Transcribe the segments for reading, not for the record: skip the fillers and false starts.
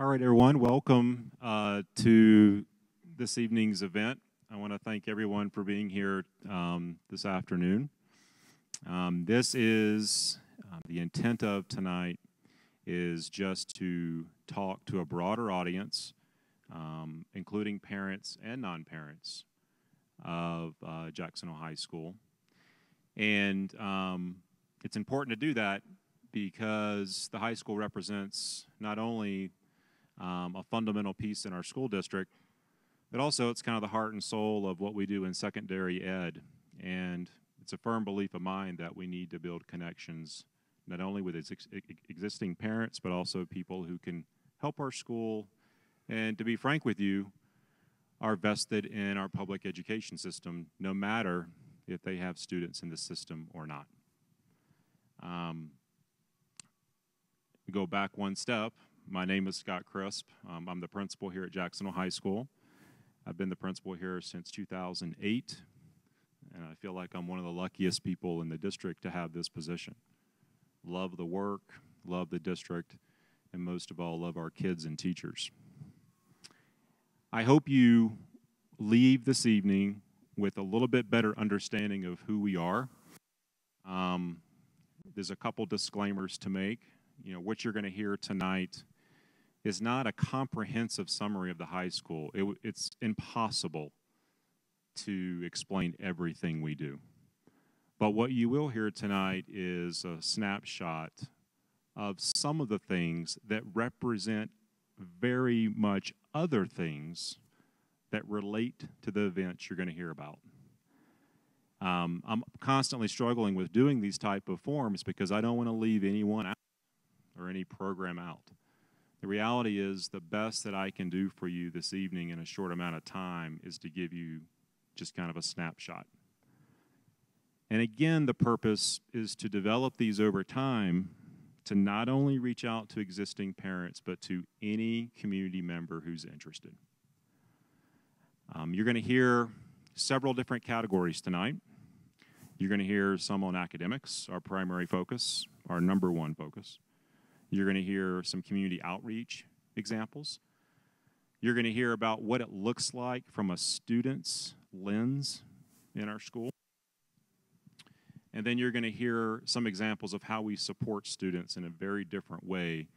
All right, everyone, welcome to this evening's event. I want to thank everyone for being here this afternoon. This is the intent of tonight is just to talk to a broader audience, including parents and non-parents of Jackson High School. And it's important to do that because the high school represents not only a fundamental piece in our school district, but also it's kind of the heart and soul of what we do in secondary ed. And it's a firm belief of mine that we need to build connections not only with existing parents, but also people who can help our school and, to be frank with you, are vested in our public education system, no matter if they have students in the system or not. Go back one step. My name is Scott Crisp. I'm the principal here at Jackson High School. I've been the principal here since 2008, and I feel like I'm one of the luckiest people in the district to have this position. Love the work, love the district, and most of all, love our kids and teachers. I hope you leave this evening with a little bit better understanding of who we are. There's a couple disclaimers to make. You know, what you're going to hear tonight is not a comprehensive summary of the high school. It's impossible to explain everything we do. But what you will hear tonight is a snapshot of some of the things that represent very much other things that relate to the events you're going to hear about. I'm constantly struggling with doing these type of forms because I don't want to leave anyone out or any program out. The reality is the best that I can do for you this evening in a short amount of time is to give you just kind of a snapshot. And again, the purpose is to develop these over time to not only reach out to existing parents, but to any community member who's interested. You're going to hear several different categories tonight. You're going to hear some on academics, our primary focus, our number one focus. You're going to hear some community outreach examples. You're going to hear about what it looks like from a student's lens in our school. And then you're going to hear some examples of how we support students in a very different way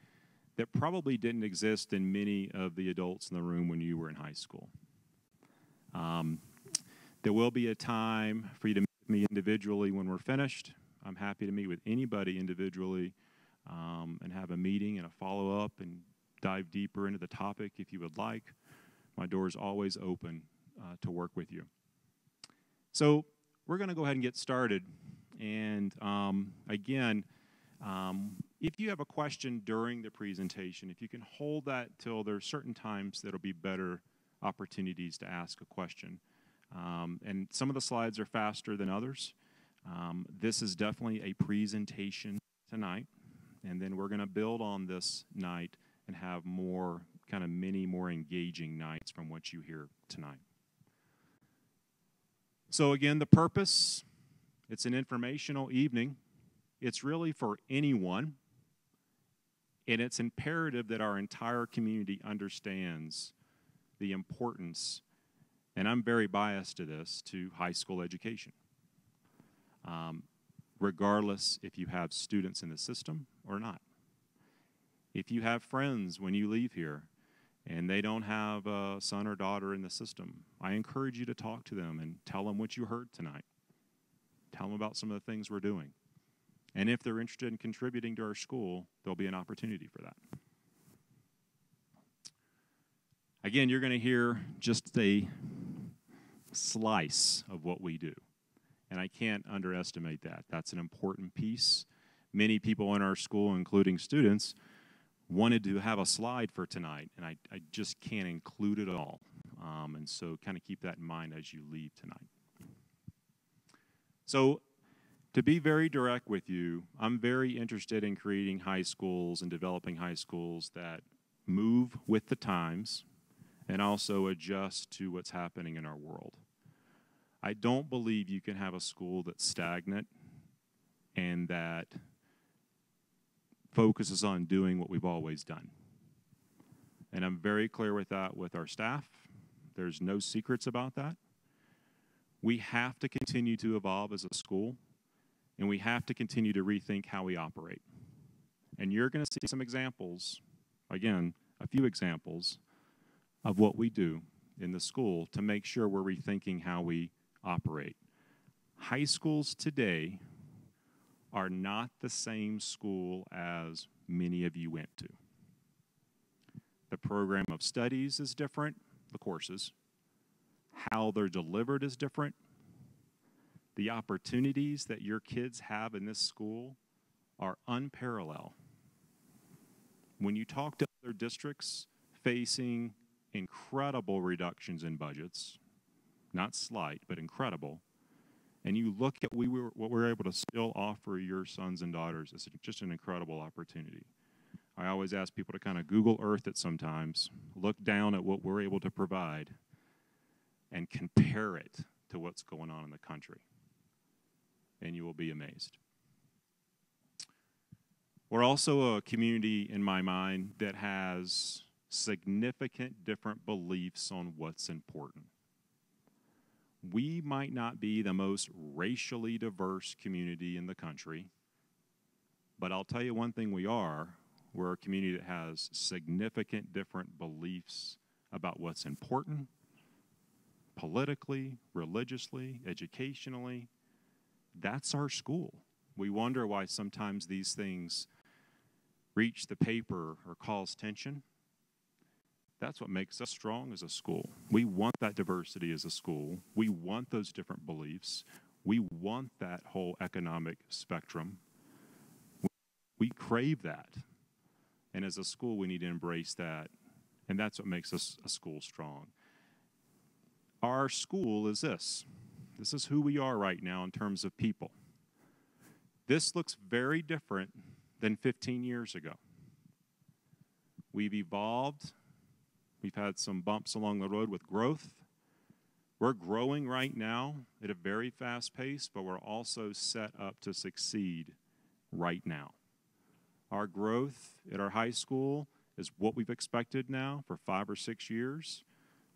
that probably didn't exist in many of the adults in the room when you were in high school. There will be a time for you to meet with me individually when we're finished. I'm happy to meet with anybody individually and have a meeting and a follow-up and dive deeper into the topic if you would like. My door is always open to work with you. So we're going to go ahead and get started. And again, if you have a question during the presentation, if you can hold that till there's certain times that'll be better opportunities to ask a question. And some of the slides are faster than others. This is definitely a presentation tonight. And then we're going to build on this night and have more more engaging nights from what you hear tonight. So again, the purpose, it's an informational evening. It's really for anyone. And it's imperative that our entire community understands the importance, and I'm very biased to this, to high school education. Regardless if you have students in the system or not. If you have friends when you leave here and they don't have a son or daughter in the system, I encourage you to talk to them and tell them what you heard tonight. Tell them about some of the things we're doing. And if they're interested in contributing to our school, there'll be an opportunity for that. Again, you're going to hear just a slice of what we do. And I can't underestimate that. That's an important piece. Many people in our school, including students, wanted to have a slide for tonight, and I just can't include it all. And so kind of keep that in mind as you leave tonight. So to be very direct with you, I'm very interested in creating high schools and developing high schools that move with the times and also adjust to what's happening in our world. I don't believe you can have a school that's stagnant and that focuses on doing what we've always done. And I'm very clear with that with our staff. There's no secrets about that. We have to continue to evolve as a school, and we have to continue to rethink how we operate. And you're going to see some examples, again, a few examples of what we do in the school to make sure we're rethinking how we operate. High schools today are not the same school as many of you went to. The program of studies is different, the courses. How they're delivered is different. The opportunities that your kids have in this school are unparalleled. When you talk to other districts facing incredible reductions in budgets, not slight, but incredible, and you look at what we're able to still offer your sons and daughters, it's just an incredible opportunity. I always ask people to kind of Google Earth it sometimes, look down at what we're able to provide, and compare it to what's going on in the country, and you will be amazed. We're also a community, in my mind, that has significant different beliefs on what's important. We might not be the most racially diverse community in the country, but I'll tell you one thing we are. We're a community that has significant different beliefs about what's important, politically, religiously, educationally. That's our school. We wonder why sometimes these things reach the paper or cause tension. That's what makes us strong as a school. We want that diversity as a school. We want those different beliefs. We want that whole economic spectrum. We crave that. And as a school, we need to embrace that. And that's what makes us a school strong. Our school is this. This is who we are right now in terms of people. This looks very different than 15 years ago. We've evolved. We've had some bumps along the road with growth. We're growing right now at a very fast pace, but we're also set up to succeed right now. Our growth at our high school is what we've expected now for 5 or 6 years.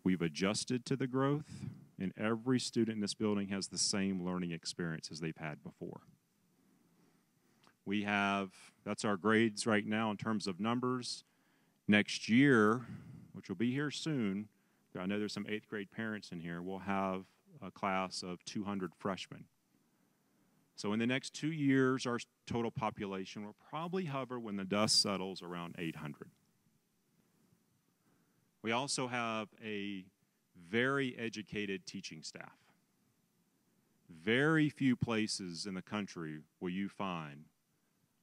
We've adjusted to the growth, and every student in this building has the same learning experience as they've had before. We have, that's our grades right now in terms of numbers. Next year, which will be here soon, I know there's some 8th grade parents in here, we'll have a class of 200 freshmen. So in the next 2 years, our total population will probably hover, when the dust settles, around 800. We also have a very educated teaching staff. Very few places in the country will you find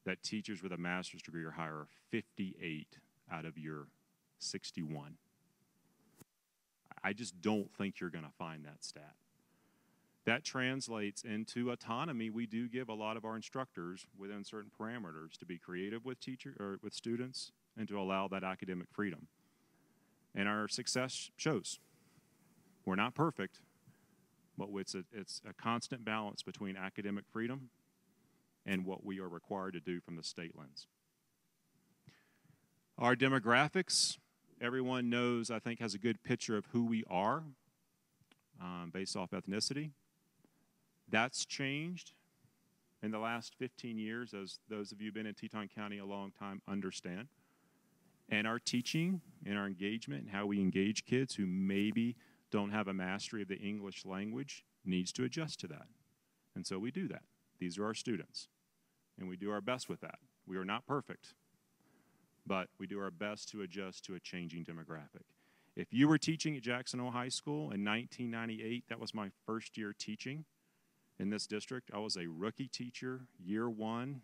that teachers with a master's degree or higher are 58 out of your 61. I just don't think you're going to find that stat. That translates into autonomy. We do give a lot of our instructors within certain parameters to be creative with with students and to allow that academic freedom. And our success shows. We're not perfect, but it's a constant balance between academic freedom and what we are required to do from the state lens. Our demographics, everyone knows, I think, has a good picture of who we are based off ethnicity. That's changed in the last 15 years, as those of you who've been in Teton County a long time understand. And our teaching and our engagement and how we engage kids who maybe don't have a mastery of the English language needs to adjust to that. And so we do that. These are our students. And we do our best with that. We are not perfect, but we do our best to adjust to a changing demographic. If you were teaching at Jackson Hole High School in 1998, that was my first year teaching in this district. I was a rookie teacher, year 1.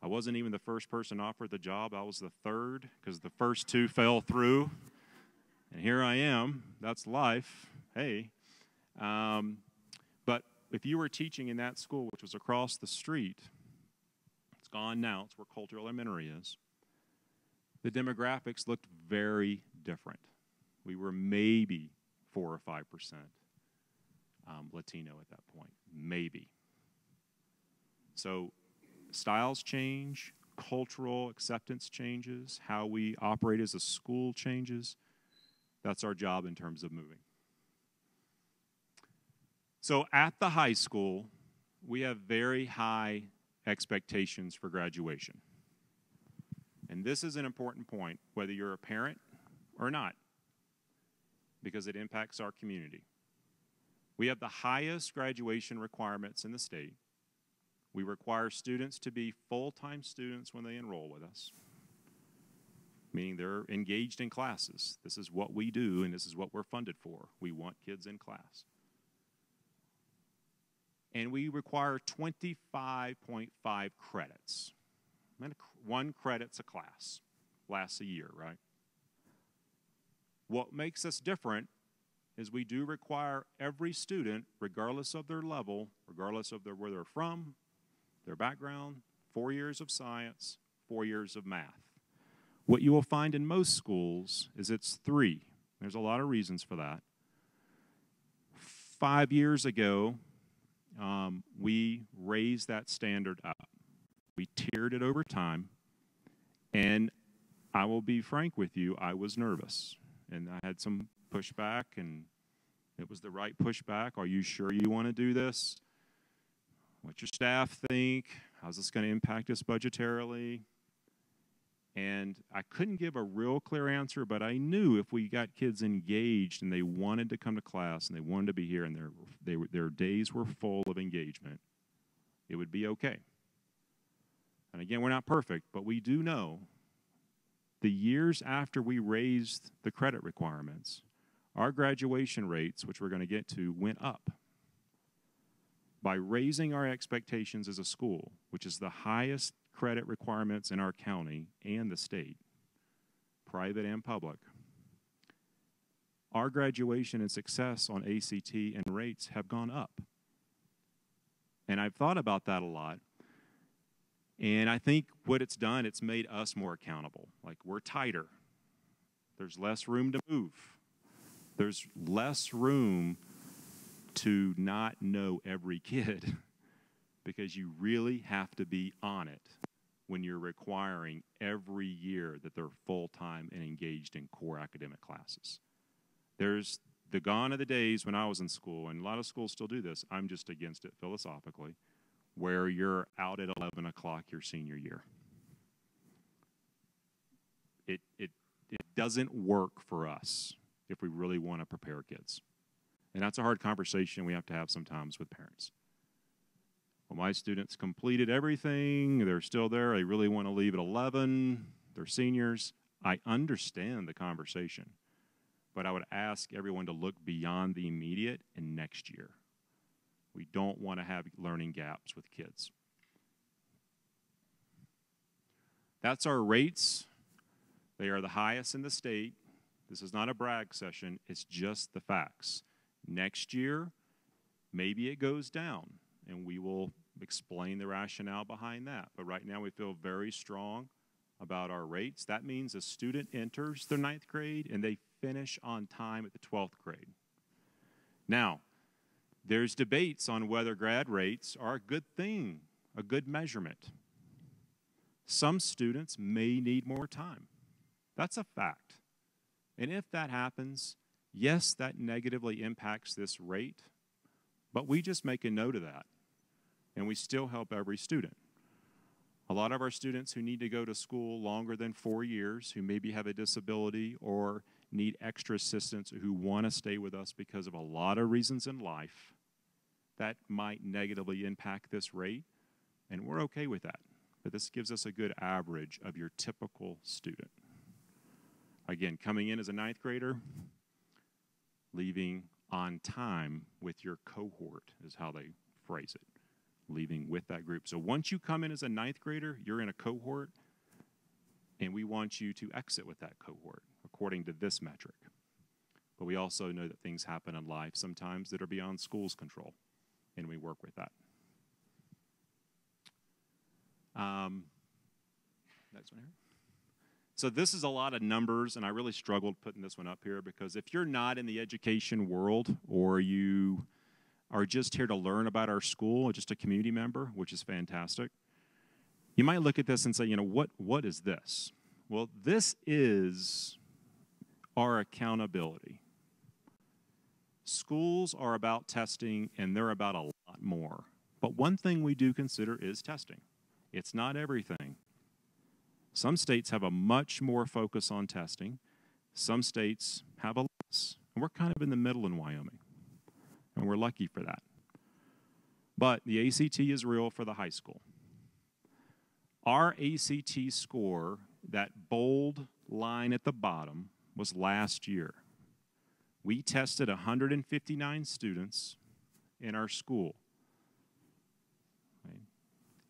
I wasn't even the first person offered the job. I was the third because the first 2 fell through. And here I am. That's life. Hey. But if you were teaching in that school, which was across the street, it's gone now. It's where Coulter Elementary is. The demographics looked very different. We were maybe 4 or 5% Latino at that point. Maybe. So styles change, cultural acceptance changes, how we operate as a school changes. That's our job in terms of moving. So at the high school, we have very high expectations for graduation. And this is an important point, whether you're a parent or not, because it impacts our community. We have the highest graduation requirements in the state. We require students to be full-time students when they enroll with us, meaning they're engaged in classes. This is what we do, and this is what we're funded for. We want kids in class. And we require 25.5 credits. One credit's a class, lasts a year, right? What makes us different is we do require every student, regardless of their level, regardless of where they're from, their background, 4 years of science, 4 years of math. What you will find in most schools is it's 3. There's a lot of reasons for that. 5 years ago, we raised that standard up. We tiered it over time, and I will be frank with you, I was nervous, and I had some pushback, and it was the right pushback. Are you sure you want to do this? What's your staff think? How's this going to impact us budgetarily? And I couldn't give a real clear answer, but I knew if we got kids engaged and they wanted to come to class and they wanted to be here and their days were full of engagement, it would be okay. And again, we're not perfect, but we do know the years after we raised the credit requirements, our graduation rates, which we're going to get to, went up. By raising our expectations as a school, which is the highest credit requirements in our county and the state, private and public, our graduation and success on ACT and rates have gone up. And I've thought about that a lot. And I think what it's done, it's made us more accountable. Like, we're tighter. There's less room to move. There's less room to not know every kid because you really have to be on it when you're requiring every year that they're full-time and engaged in core academic classes. There's the gone of the days when I was in school, and a lot of schools still do this. I'm just against it philosophically, where you're out at 11 o'clock your senior year. It doesn't work for us if we really want to prepare kids. And that's a hard conversation we have to have sometimes with parents. Well, my students completed everything. They're still there. They really want to leave at 11. They're seniors. I understand the conversation. But I would ask everyone to look beyond the immediate and next year. We don't want to have learning gaps with kids. That's our rates. They are the highest in the state. This is not a brag session. It's just the facts. Next year, maybe it goes down, and we will explain the rationale behind that. But right now, we feel very strong about our rates. That means a student enters the 9th grade, and they finish on time at the 12th grade. Now, there's debates on whether grad rates are a good thing, a good measurement. Some students may need more time. That's a fact. And if that happens, yes, that negatively impacts this rate, but we just make a note of that, and we still help every student. A lot of our students who need to go to school longer than 4 years, who maybe have a disability or need extra assistance, who want to stay with us because of a lot of reasons in life, that might negatively impact this rate, and we're okay with that. But this gives us a good average of your typical student. Again, coming in as a 9th grader, leaving on time with your cohort is how they phrase it, leaving with that group. So once you come in as a 9th grader, you're in a cohort, and we want you to exit with that cohort according to this metric. But we also know that things happen in life sometimes that are beyond school's control, and we work with that. Next one here. So this is a lot of numbers, and I really struggled putting this one up here because if you're not in the education world or you are just here to learn about our school, or just a community member, which is fantastic, You might look at this and say, what is this? Well, this is our accountability. Schools are about testing, and they're about a lot more. But one thing we do consider is testing. It's not everything. Some states have a much more focus on testing. Some states have a less. And we're kind of in the middle in Wyoming, and we're lucky for that. But the ACT is real for the high school. Our ACT score, that bold line at the bottom, was last year. We tested 159 students in our school.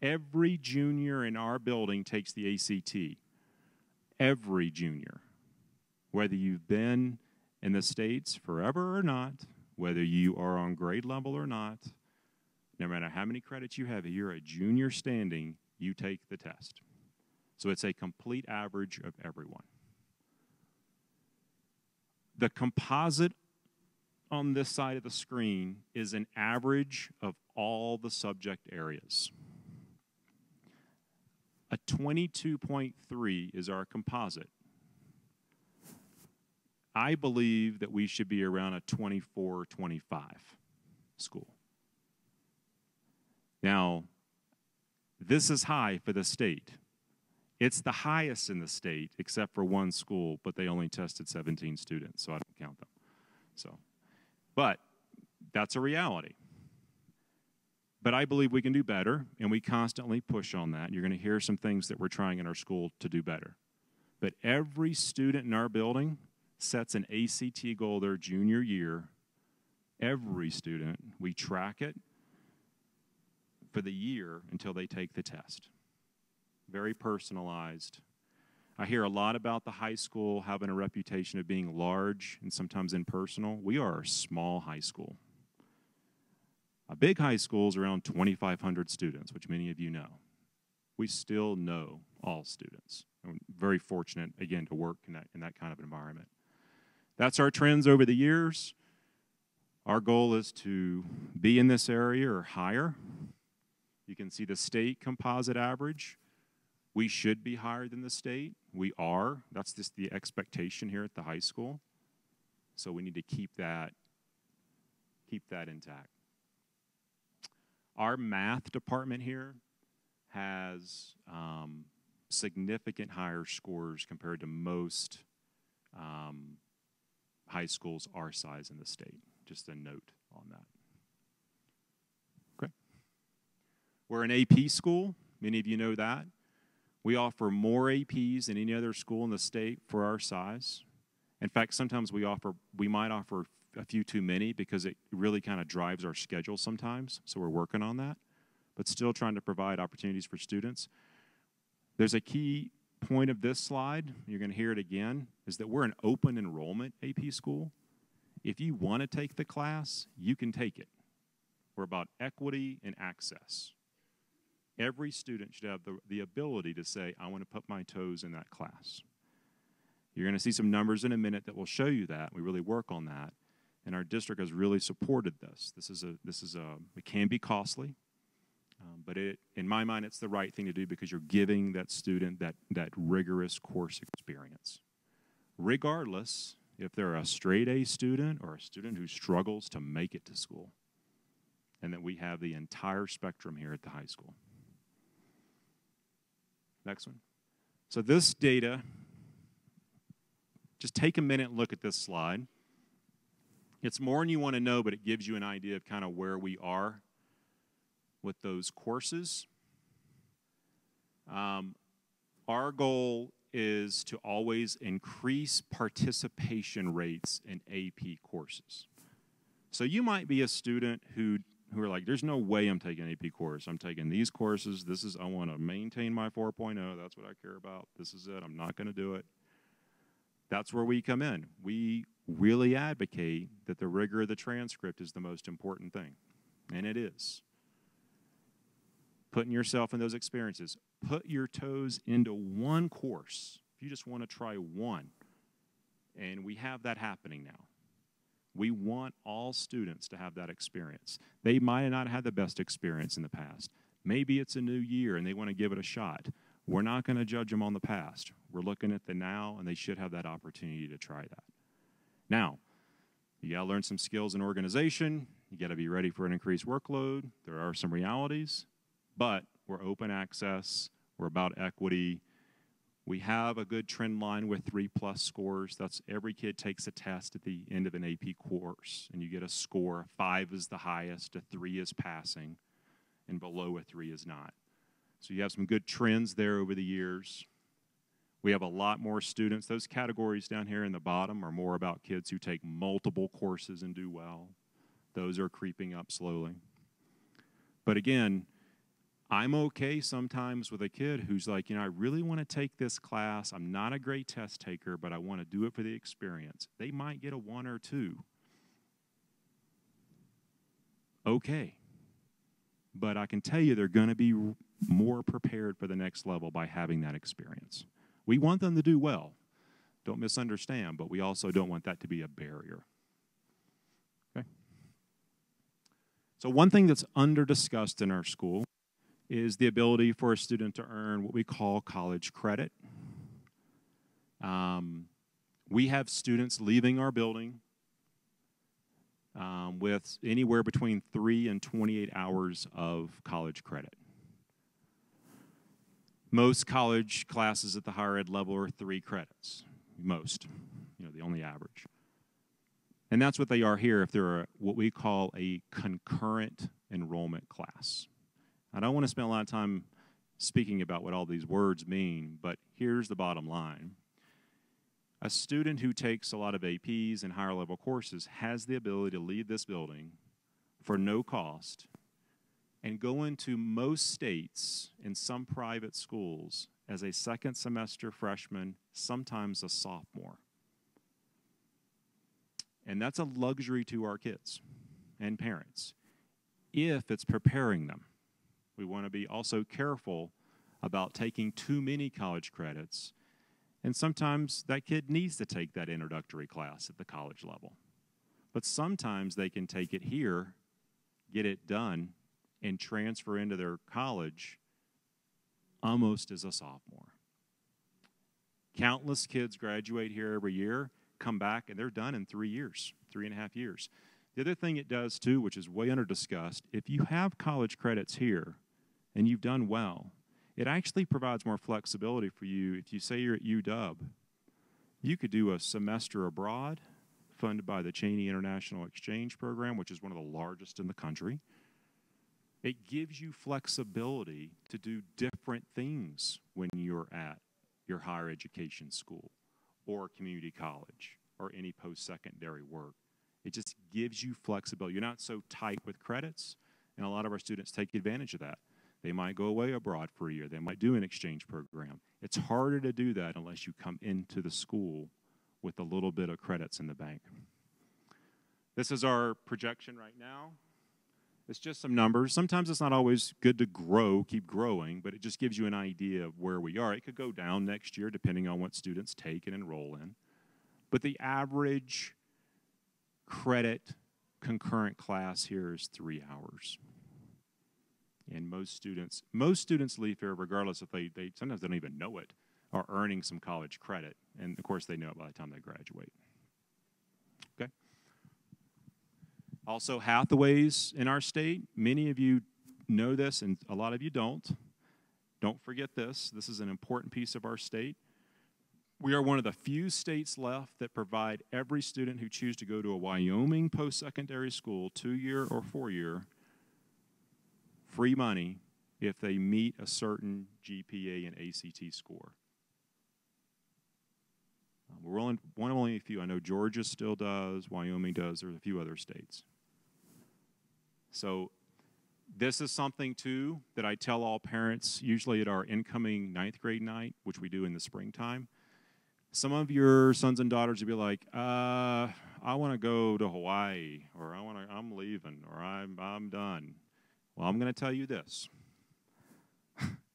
Every junior in our building takes the ACT. Every junior. Whether you've been in the States forever or not, whether you are on grade level or not, no matter how many credits you have, if you're a junior standing, you take the test. So it's a complete average of everyone. The composite on this side of the screen is an average of all the subject areas. A 22.3 is our composite. I believe that we should be around a 24 or 25 school. Now, this is high for the state. It's the highest in the state, except for one school, but they only tested 17 students, so I don't count them. But that's a reality. But I believe we can do better, and we constantly push on that. You're going to hear some things that we're trying in our school to do better. But every student in our building sets an ACT goal their junior year. Every student, we track it for the year until they take the test. Very personalized. I hear a lot about the high school having a reputation of being large and sometimes impersonal. We are a small high school. A big high school is around 2,500 students, which many of you know. We still know all students. I'm very fortunate, again, to work in that kind of environment. That's our trends over the years. Our goal is to be in this area or higher. You can see the state composite average. We should be higher than the state. We are. That's just the expectation here at the high school. So we need to keep that intact. Our math department here has significant higher scores compared to most high schools our size in the state. Just a note on that. Okay. We're an AP school. Many of you know that. We offer more APs than any other school in the state for our size. In fact, sometimes we might offer a few too many because it really kind of drives our schedule sometimes, so we're working on that, but still trying to provide opportunities for students. There's a key point of this slide, you're going to hear it again, is that we're an open enrollment AP school. If you want to take the class, you can take it. We're about equity and access. Every student should have the ability to say, I want to put my toes in that class. You're going to see some numbers in a minute that will show you that. We really work on that. And our district has really supported this. It can be costly, but in my mind, it's the right thing to do because you're giving that student that rigorous course experience. Regardless if they're a straight A student or a student who struggles to make it to school. And that we have the entire spectrum here at the high school. Next one. So this data, just take a minute and look at this slide. It's more than you want to know, but it gives you an idea of kind of where we are with those courses. Our goal is to always increase participation rates in AP courses. So you might be a student who are like, there's no way I'm taking an AP course. I'm taking these courses. I want to maintain my 4.0. That's what I care about. This is it. I'm not going to do it. That's where we come in. We really advocate that the rigor of the transcript is the most important thing, and it is. Putting yourself in those experiences. Put your toes into one course. If you just want to try one, and we have that happening now. We want all students to have that experience. They might not have had the best experience in the past. Maybe it's a new year and they want to give it a shot. We're not going to judge them on the past. We're looking at the now, and they should have that opportunity to try that. Now, you got to learn some skills in organization. You got to be ready for an increased workload. There are some realities, but we're open access. We're about equity. We have a good trend line with 3+ scores. That's every kid takes a test at the end of an AP course, and you get a score. 5 is the highest, a 3 is passing, and below a 3 is not. So you have some good trends there over the years. We have a lot more students. Those categories down here in the bottom are more about kids who take multiple courses and do well. Those are creeping up slowly. But again, I'm okay sometimes with a kid who's like, I really want to take this class. I'm not a great test taker, but I want to do it for the experience. They might get a 1 or 2. Okay. But I can tell you they're going to be more prepared for the next level by having that experience. We want them to do well. Don't misunderstand, but we also don't want that to be a barrier. Okay? So one thing that's under-discussed in our school is the ability for a student to earn what we call college credit. We have students leaving our building with anywhere between 3 and 28 hours of college credit. Most college classes at the higher ed level are 3 credits, most, the only average. And that's what they are here if they're what we call a concurrent enrollment class. I don't want to spend a lot of time speaking about what all these words mean, but here's the bottom line. A student who takes a lot of APs and higher level courses has the ability to leave this building for no cost and go into most states and some private schools as a second semester freshman, sometimes a sophomore. And that's a luxury to our kids and parents if it's preparing them. We want to be also careful about taking too many college credits, and sometimes that kid needs to take that introductory class at the college level. But sometimes they can take it here, get it done, and transfer into their college almost as a sophomore. Countless kids graduate here every year, come back, and they're done in 3 years, 3.5 years. The other thing it does, too, which is way under-discussed, if you have college credits here and you've done well, it actually provides more flexibility for you. If you say you're at UW, you could do a semester abroad funded by the Cheney International Exchange Program, which is one of the largest in the country. It gives you flexibility to do different things when you're at your higher education school or community college or any post-secondary work. It just gives you flexibility. You're not so tight with credits, and a lot of our students take advantage of that. They might go away abroad for a year. They might do an exchange program. It's harder to do that unless you come into the school with a little bit of credits in the bank. This is our projection right now. It's just some numbers. Sometimes it's not always good to grow, keep growing, but it just gives you an idea of where we are. It could go down next year depending on what students take and enroll in. But the average credit concurrent class here is 3 hours. And most students leave here regardless if they sometimes don't even know it, are earning some college credit. And of course they know it by the time they graduate. Okay. Also, Hathaways in our state, many of you know this and a lot of you don't. Don't forget this. This is an important piece of our state. We are one of the few states left that provide every student who chooses to go to a Wyoming post-secondary school, 2-year or 4-year, free money if they meet a certain GPA and ACT score. We're one of only a few. I know Georgia still does, Wyoming does, there's a few other states. So this is something, too, that I tell all parents, usually at our incoming 9th grade night, which we do in the springtime. Some of your sons and daughters will be like, I want to go to Hawaii, or I'm leaving, or I'm done. Well, I'm going to tell you this.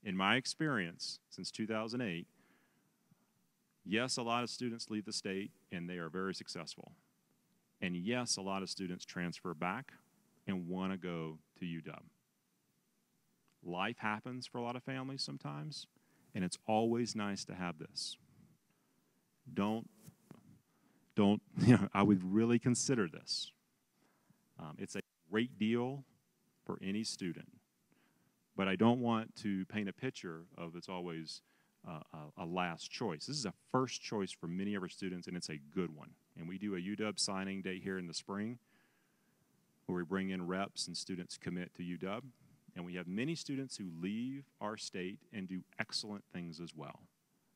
In my experience, since 2008, yes, a lot of students leave the state, and they are very successful. And yes, a lot of students transfer back and want to go to UW. A life happens for a lot of families sometimes, and it's always nice to have this. Don't, I would really consider this. It's a great deal for any student, but I don't want to paint a picture of it's always a last choice. This is a first choice for many of our students, and it's a good one. And we do a UW signing day here in the spring where we bring in reps and students commit to UW. And we have many students who leave our state and do excellent things as well.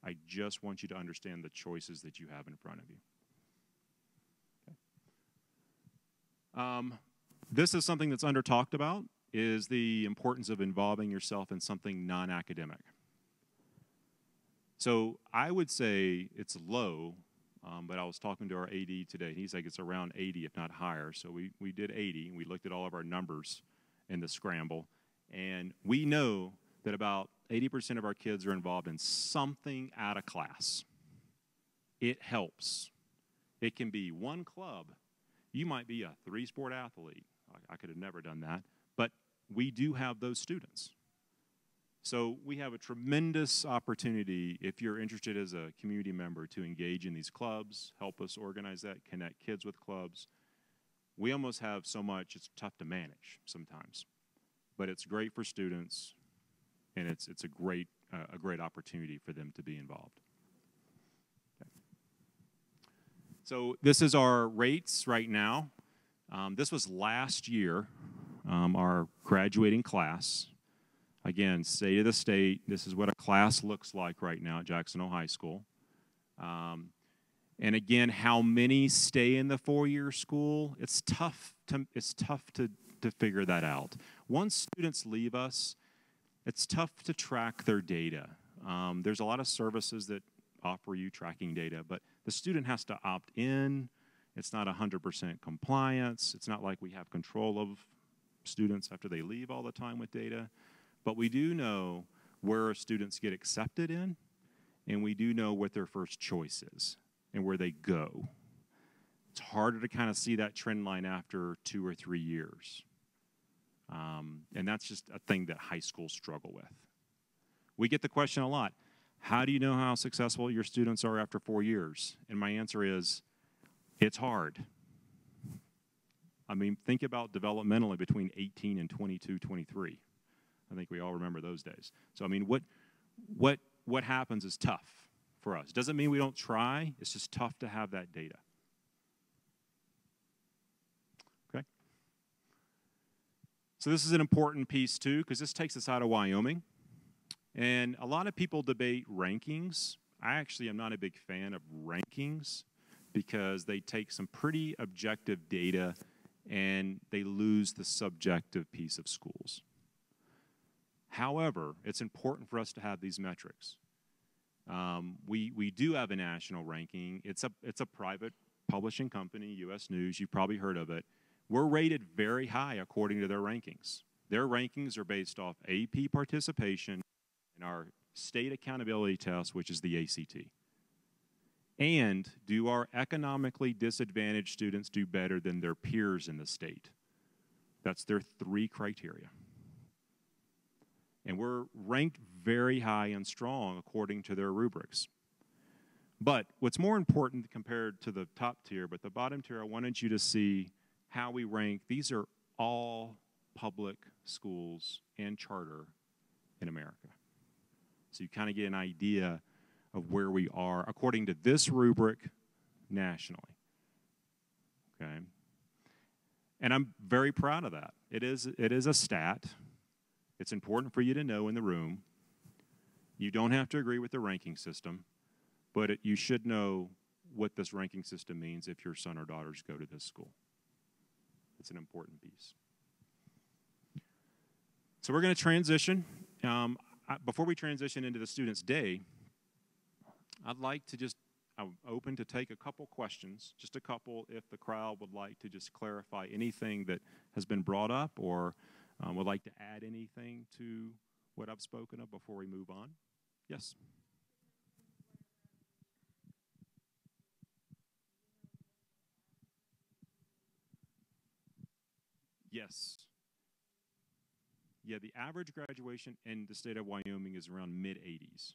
I just want you to understand the choices that you have in front of you. Okay. This is something that's under talked about, is the importance of involving yourself in something non-academic. So I would say it's low, but I was talking to our AD today. He's like it's around 80, if not higher. So we did 80, and we looked at all of our numbers in the scramble. And we know that about 80% of our kids are involved in something out of class. It helps. It can be one club. You might be a 3-sport athlete. I could have never done that. But we do have those students. So we have a tremendous opportunity, if you're interested as a community member, to engage in these clubs, help us organize that, connect kids with clubs. We almost have so much, it's tough to manage sometimes. But it's great for students, and it's a great opportunity for them to be involved. Okay. So this is our rates right now. This was last year, our graduating class. Again, state of the state, this is what a class looks like right now at Jackson Hole High School. And again, how many stay in the 4-year school? It's tough to figure that out. Once students leave us, it's tough to track their data. There's a lot of services that offer you tracking data, but the student has to opt in. It's not 100% compliance. It's not like we have control of students after they leave all the time with data. But we do know where students get accepted in, and we do know what their first choice is and where they go. It's harder to kind of see that trend line after 2 or 3 years. And that's just a thing that high schools struggle with. We get the question a lot, how do you know how successful your students are after 4 years? And my answer is, it's hard. I mean, think about developmentally between 18 and 22, 23. I think we all remember those days. So, I mean, what happens is tough for us. Doesn't mean we don't try. It's just tough to have that data. Okay? So this is an important piece, too, because this takes us out of Wyoming. And a lot of people debate rankings. I actually am not a big fan of rankings because they take some pretty objective data and they lose the subjective piece of schools. However, it's important for us to have these metrics. We do have a national ranking. It's a private publishing company, U.S. News. You've probably heard of it. We're rated very high according to their rankings. Their rankings are based off AP participation and our state accountability test, which is the ACT. And do our economically disadvantaged students do better than their peers in the state? That's their 3 criteria. And we're ranked very high and strong according to their rubrics. But what's more important compared to the top tier, but the bottom tier, I wanted you to see how we rank. These are all public schools and charter in America. So you kind of get an idea of where we are according to this rubric nationally. Okay? And I'm very proud of that. It is a stat. It's important for you to know in the room. You don't have to agree with the ranking system, but you should know what this ranking system means if your son or daughters go to this school. It's an important piece. So we're going to transition. Before we transition into the Students' Day, I'd like to I'm open to take a couple questions, just a couple, if the crowd would like to just clarify anything that has been brought up or would like to add anything to what I've spoken of before we move on. Yes? Yes. Yeah, the average graduation in the state of Wyoming is around mid-80s.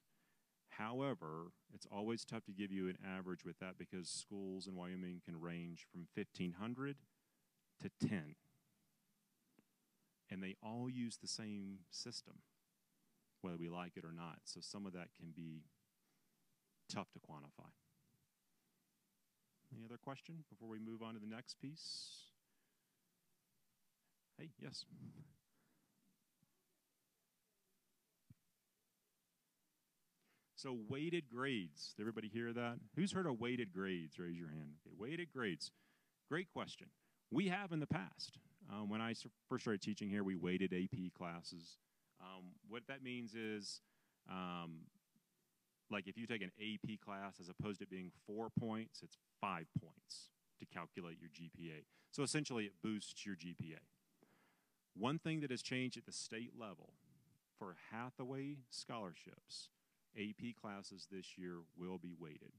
However, it's always tough to give you an average with that because schools in Wyoming can range from 1,500 to 10. And they all use the same system, whether we like it or not. So some of that can be tough to quantify. Any other question before we move on to the next piece? Hey, yes. So weighted grades. Did everybody hear that? Who's heard of weighted grades? Raise your hand. Okay, weighted grades. Great question. We have in the past. When I first started teaching here, we weighted AP classes. What that means is, like if you take an AP class, as opposed to it being 4 points, it's 5 points to calculate your GPA. So essentially, it boosts your GPA. One thing that has changed at the state level for Hathaway scholarships, AP classes this year will be weighted,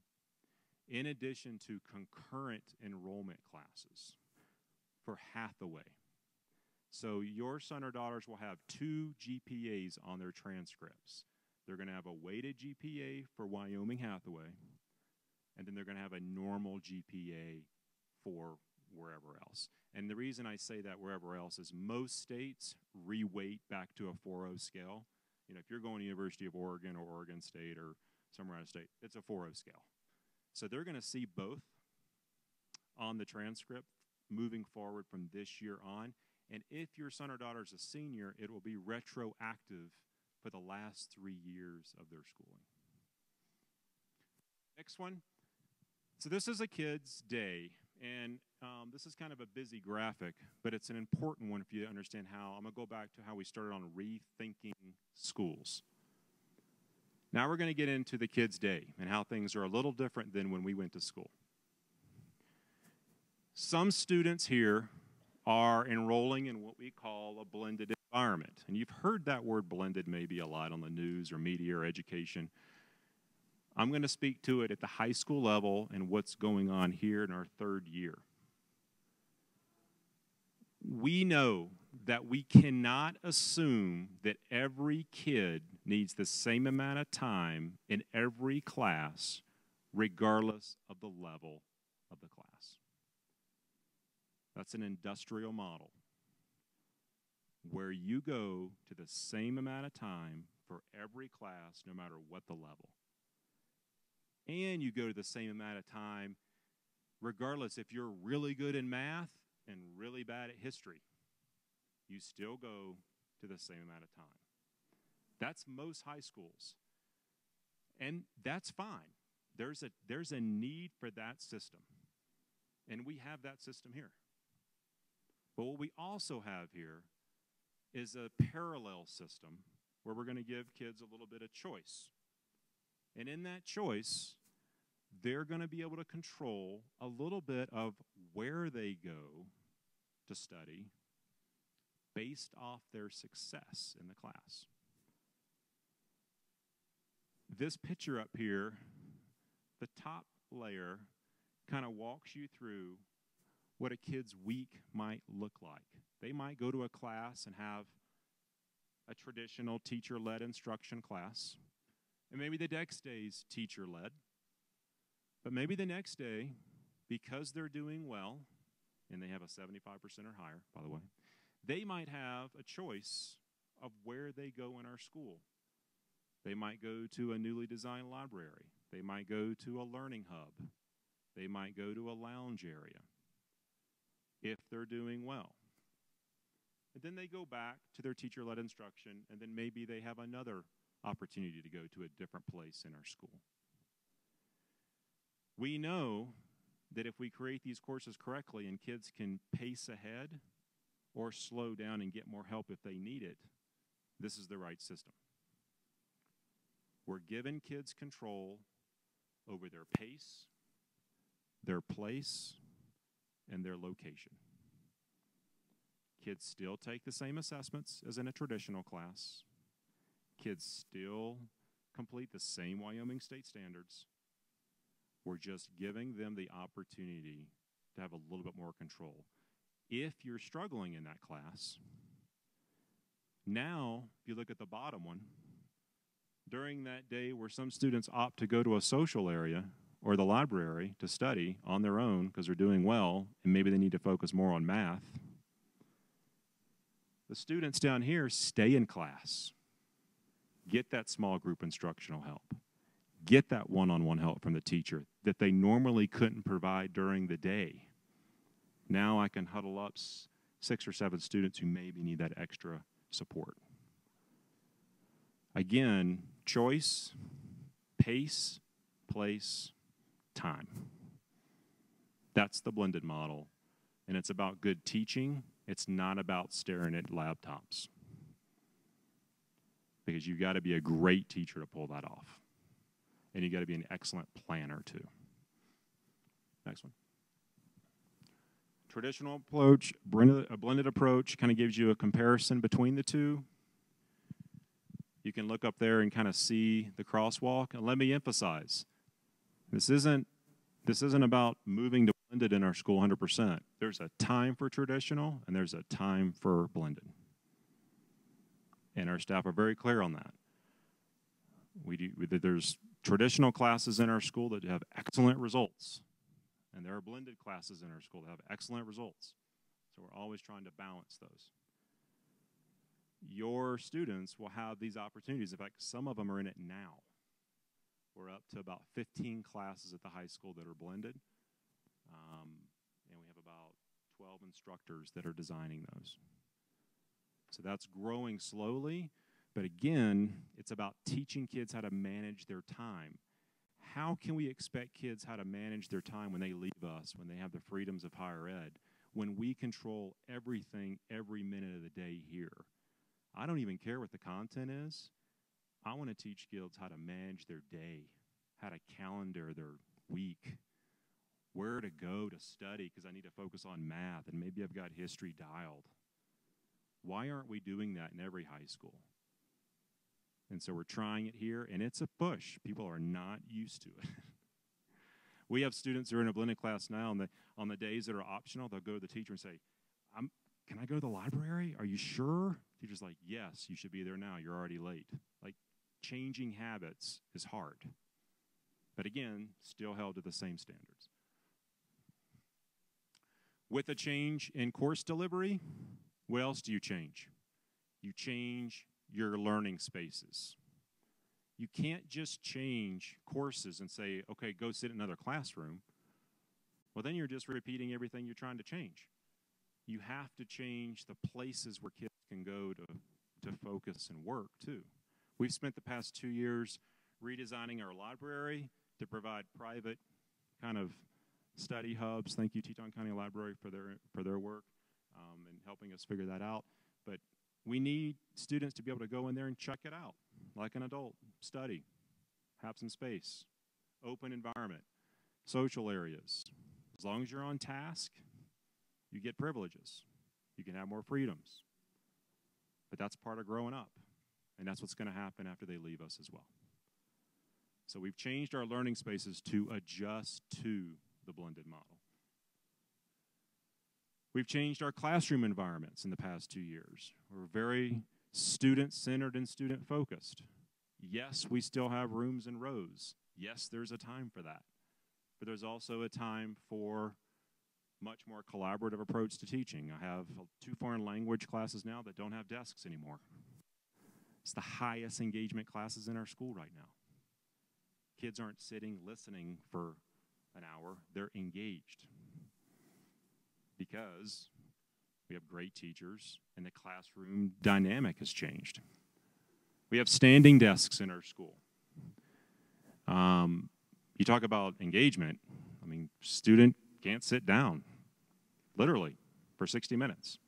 in addition to concurrent enrollment classes for Hathaway. So your son or daughters will have 2 GPAs on their transcripts. They're going to have a weighted GPA for Wyoming Hathaway, and then they're going to have a normal GPA for wherever else. And the reason I say that wherever else is most states re-weight back to a 4.0 scale. You know, if you're going to University of Oregon or Oregon State or somewhere out of state, it's a 4.0 scale. So they're going to see both on the transcript moving forward from this year on. And if your son or daughter is a senior, it will be retroactive for the last 3 years of their schooling. Next one. So this is a kid's day, and this is kind of a busy graphic, but it's an important one if you understand how. I'm going to go back to how we started on rethinking schools. Now we're going to get into the kid's day and how things are a little different than when we went to school. Some students here are enrolling in what we call a blended environment. And you've heard that word blended maybe a lot on the news or media or education. I'm going to speak to it at the high school level and what's going on here in our 3rd year. We know that we cannot assume that every kid needs the same amount of time in every class, regardless of the level of the class. That's an industrial model where you go to the same amount of time for every class, no matter what the level. And you go to the same amount of time regardless if you're really good in math and really bad at history. You still go to the same amount of time. That's most high schools. And that's fine. There's a need for that system. And we have that system here. But what we also have here is a parallel system where we're going to give kids a little bit of choice. And in that choice, they're going to be able to control a little bit of where they go to study based off their success in the class. This picture up here, the top layer, kind of walks you through what a kid's week might look like. They might go to a class and have a traditional teacher-led instruction class. And maybe the next day's teacher-led. But maybe the next day, because they're doing well, and they have a 75% or higher, by the way, they might have a choice of where they go in our school. They might go to a newly designed library. They might go to a learning hub. They might go to a lounge area if they're doing well. And then they go back to their teacher-led instruction, and then maybe they have another opportunity to go to a different place in our school. We know that if we create these courses correctly and kids can pace ahead or slow down and get more help if they need it, this is the right system. We're giving kids control over their pace, their place, and their location. Kids still take the same assessments as in a traditional class. Kids still complete the same Wyoming state standards. We're just giving them the opportunity to have a little bit more control. If you're struggling in that class, Now, if you look at the bottom one, during that day where some students opt to go to a social area or the library to study on their own because they're doing well and maybe they need to focus more on math, the students down here stay in class, get that small group instructional help, get that one-on-one help from the teacher that they normally couldn't provide during the day. Now I can huddle up 6 or 7 students who maybe need that extra support. Again, choice, pace, place, time. That's the blended model, and it's about good teaching. It's not about staring at laptops, because you've got to be a great teacher to pull that off, and you've got to be an excellent planner too. Next one. Traditional approach, a blended approach kind of gives you a comparison between the two. You can look up there and kind of see the crosswalk. And let me emphasize, this isn't about moving to blended in our school 100%. There's a time for traditional and there's a time for blended. And our staff are very clear on that. There's traditional classes in our school that have excellent results. And there are blended classes in our school that have excellent results. So we're always trying to balance those. Your students will have these opportunities. In fact, some of them are in it now. We're up to about 15 classes at the high school that are blended. And we have about 12 instructors that are designing those. So that's growing slowly. But again, it's about teaching kids how to manage their time. How can we expect kids how to manage their time when they leave us, when they have the freedoms of higher ed, when we control everything every minute of the day here? I don't even care what the content is. I want to teach kids how to manage their day, how to calendar their week, where to go to study because I need to focus on math and maybe I've got history dialed. Why aren't we doing that in every high school? And so we're trying it here, and it's a push. People are not used to it. We have students who are in a blended class now, and on the days that are optional, they'll go to the teacher and say, can I go to the library? Are you sure? Teacher's like, yes, you should be there now. You're already late. Like, changing habits is hard. But again, still held to the same standards. With a change in course delivery, what else do you change? You change your learning spaces. You can't just change courses and say, okay, go sit in another classroom. Well, then you're just repeating everything you're trying to change. You have to change the places where kids can go to focus and work, too. We've spent the past 2 years redesigning our library to provide private kind of study hubs. Thank you, Teton County Library, for their work and helping us figure that out. But we need students to be able to go in there and check it out, like an adult, study, have some space, open environment, social areas. As long as you're on task, you get privileges. You can have more freedoms. But that's part of growing up, and that's what's going to happen after they leave us as well. So we've changed our learning spaces to adjust to the blended model. We've changed our classroom environments in the past 2 years. We're very student-centered and student-focused. Yes, we still have rooms and rows. Yes, there's a time for that. But there's also a time for much more collaborative approach to teaching. I have 2 foreign language classes now that don't have desks anymore. It's the highest engagement classes in our school right now. Kids aren't sitting listening for an hour. They're engaged because we have great teachers and the classroom dynamic has changed. We have standing desks in our school. You talk about engagement. I mean, student can't sit down, literally, for 60 minutes.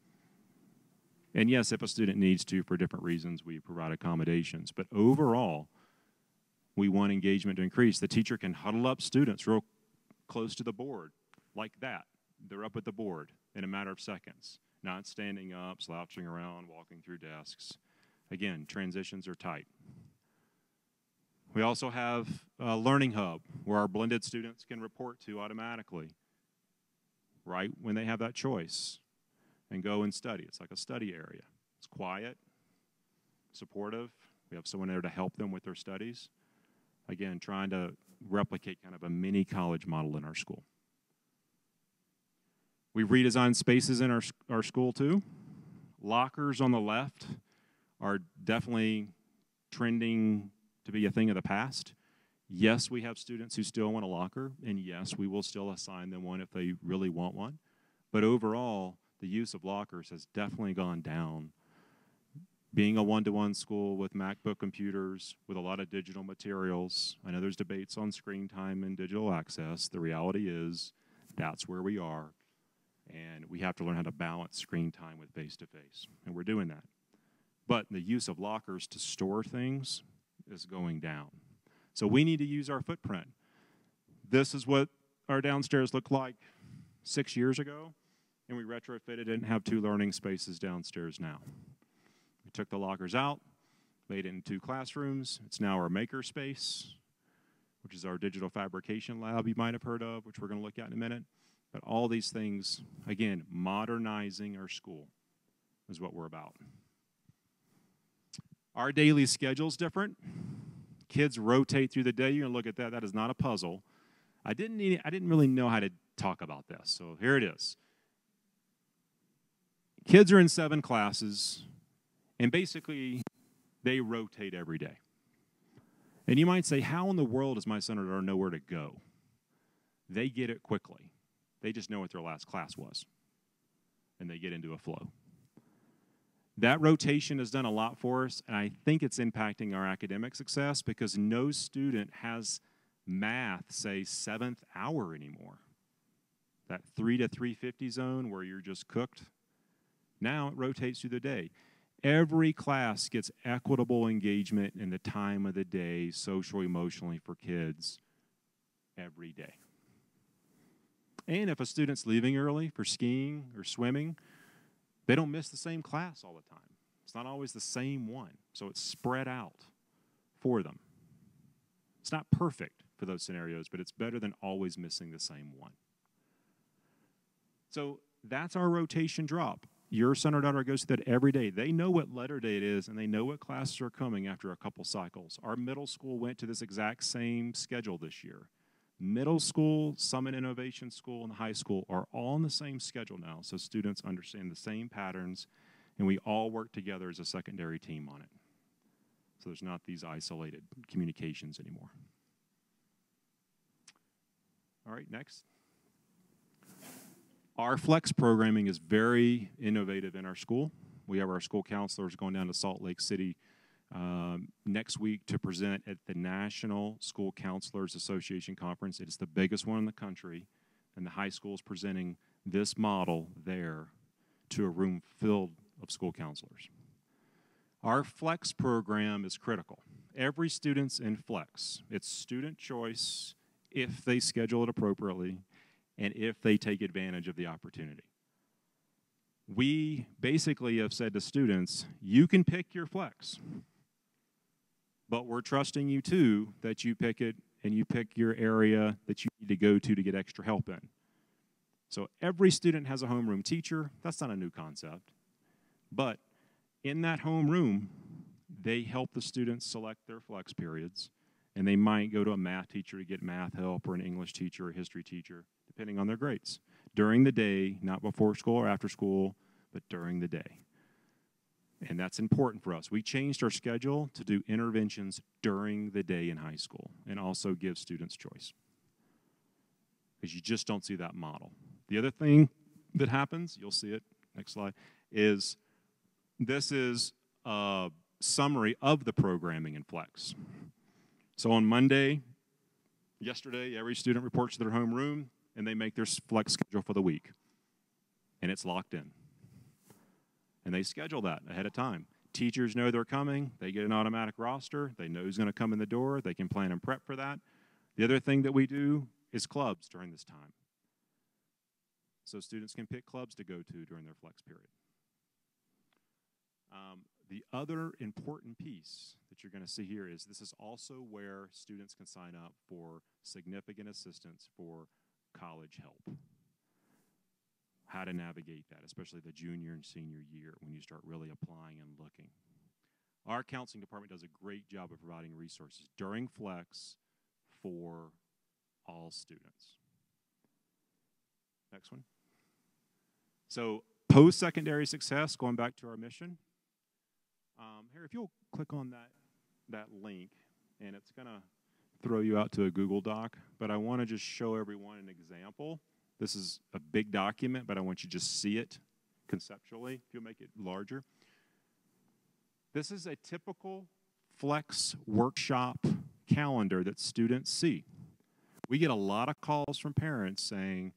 And yes, if a student needs to for different reasons, we provide accommodations. But overall, we want engagement to increase. The teacher can huddle up students real close to the board, like that. They're up at the board in a matter of seconds, not standing up, slouching around, walking through desks. Again, transitions are tight. We also have a learning hub where our blended students can report to automatically, right when they have that choice, and go and study. It's like a study area. It's quiet. supportive. We have someone there to help them with their studies. Again, trying to replicate kind of a mini college model in our school. We've redesigned spaces in our school too. Lockers on the left are definitely trending to be a thing of the past. Yes, we have students who still want a locker, and yes, we will still assign them one if they really want one. But overall, the use of lockers has definitely gone down. Being a one-to-one school with MacBook computers, with a lot of digital materials, I know there's debates on screen time and digital access. The reality is that's where we are, and we have to learn how to balance screen time with face-to-face, and we're doing that. But the use of lockers to store things is going down. So we need to use our footprint. This is what our downstairs looked like 6 years ago, and we retrofitted it and have 2 learning spaces downstairs now. We took the lockers out, made it into 2 classrooms. It's now our maker space, which is our digital fabrication lab you might have heard of, which we're going to look at in a minute. But all these things, again, modernizing our school is what we're about. Our daily schedule is different. Kids rotate through the day. You're going to look at that. That is not a puzzle. I didn't really know how to talk about this, so here it is. Kids are in 7 classes, and basically they rotate every day. And you might say, how in the world does my son or daughter know where to go? They get it quickly. They just know what their last class was, and they get into a flow. That rotation has done a lot for us, and I think it's impacting our academic success because no student has math, say, 7th hour anymore. That 3 to 3:50 zone where you're just cooked, now it rotates through the day. Every class gets equitable engagement in the time of the day, social, emotionally, for kids every day. And if a student's leaving early for skiing or swimming, they don't miss the same class all the time. It's not always the same one, so it's spread out for them. It's not perfect for those scenarios, but it's better than always missing the same one. So that's our rotation drop. Your son or daughter goes through that every day. They know what letter day it is, and they know what classes are coming after a couple cycles. Our middle school went to this exact same schedule this year. Middle school, Summit Innovation School, and high school are all on the same schedule now, so students understand the same patterns, and we all work together as a secondary team on it. So there's not these isolated communications anymore. All right, next. Our flex programming is very innovative in our school. We have our school counselors going down to Salt Lake City next week to present at the National School Counselors Association Conference. It is the biggest one in the country, and the high school is presenting this model there to a room filled of school counselors. Our flex program is critical. Every student's in flex. It's student choice if they schedule it appropriately and if they take advantage of the opportunity. We basically have said to students, you can pick your flex, but we're trusting you too that you pick it and you pick your area that you need to go to get extra help in. So every student has a homeroom teacher. That's not a new concept. But in that homeroom, they help the students select their flex periods, and they might go to a math teacher to get math help or an English teacher or a history teacher, depending on their grades. During the day, not before school or after school, but during the day. And that's important for us. We changed our schedule to do interventions during the day in high school and also give students choice, because you just don't see that model. The other thing that happens, you'll see it, next slide, is this is a summary of the programming in Flex. So on Monday, yesterday, every student reports to their homeroom, and they make their Flex schedule for the week. And it's locked in. And they schedule that ahead of time. Teachers know they're coming. They get an automatic roster. They know who's going to come in the door. They can plan and prep for that. The other thing that we do is clubs during this time. So students can pick clubs to go to during their Flex period. The other important piece that you're going to see here is this is also where students can sign up for significant assistance for college help. How to navigate that, especially the junior and senior year when you start really applying and looking. Our counseling department does a great job of providing resources during Flex for all students. Next one. So post-secondary success, going back to our mission. Here, if you'll click on that link, and it's going to throw you out to a Google Doc, but I want to just show everyone an example. This is a big document, but I want you to just see it conceptually, if you'll make it larger. This is a typical Flex workshop calendar that students see. We get a lot of calls from parents saying,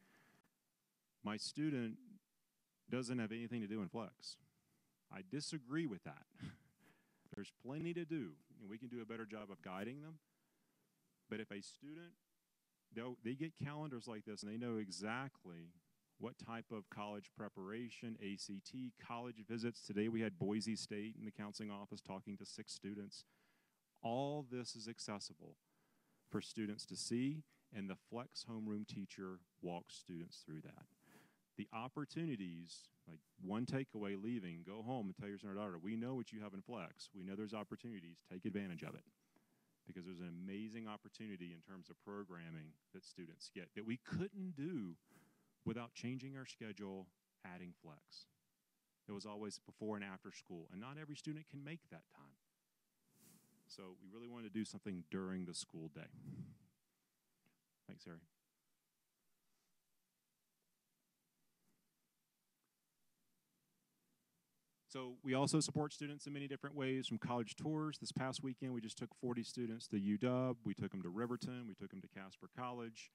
my student doesn't have anything to do in Flex. I disagree with that. There's plenty to do, and we can do a better job of guiding them. But if a student, they get calendars like this, and they know exactly what type of college preparation, ACT, college visits. Today we had Boise State in the counseling office talking to 6 students. All this is accessible for students to see, and the Flex homeroom teacher walks students through that. The opportunities, like one takeaway leaving, go home and tell your son or daughter, we know what you have in Flex. We know there's opportunities. Take advantage of it. Because there's an amazing opportunity in terms of programming that students get that we couldn't do without changing our schedule, adding Flex. It was always before and after school, and not every student can make that time. So we really wanted to do something during the school day. Thanks, Harry. So we also support students in many different ways, from college tours. This past weekend, we just took 40 students to UW. We took them to Riverton. We took them to Casper College.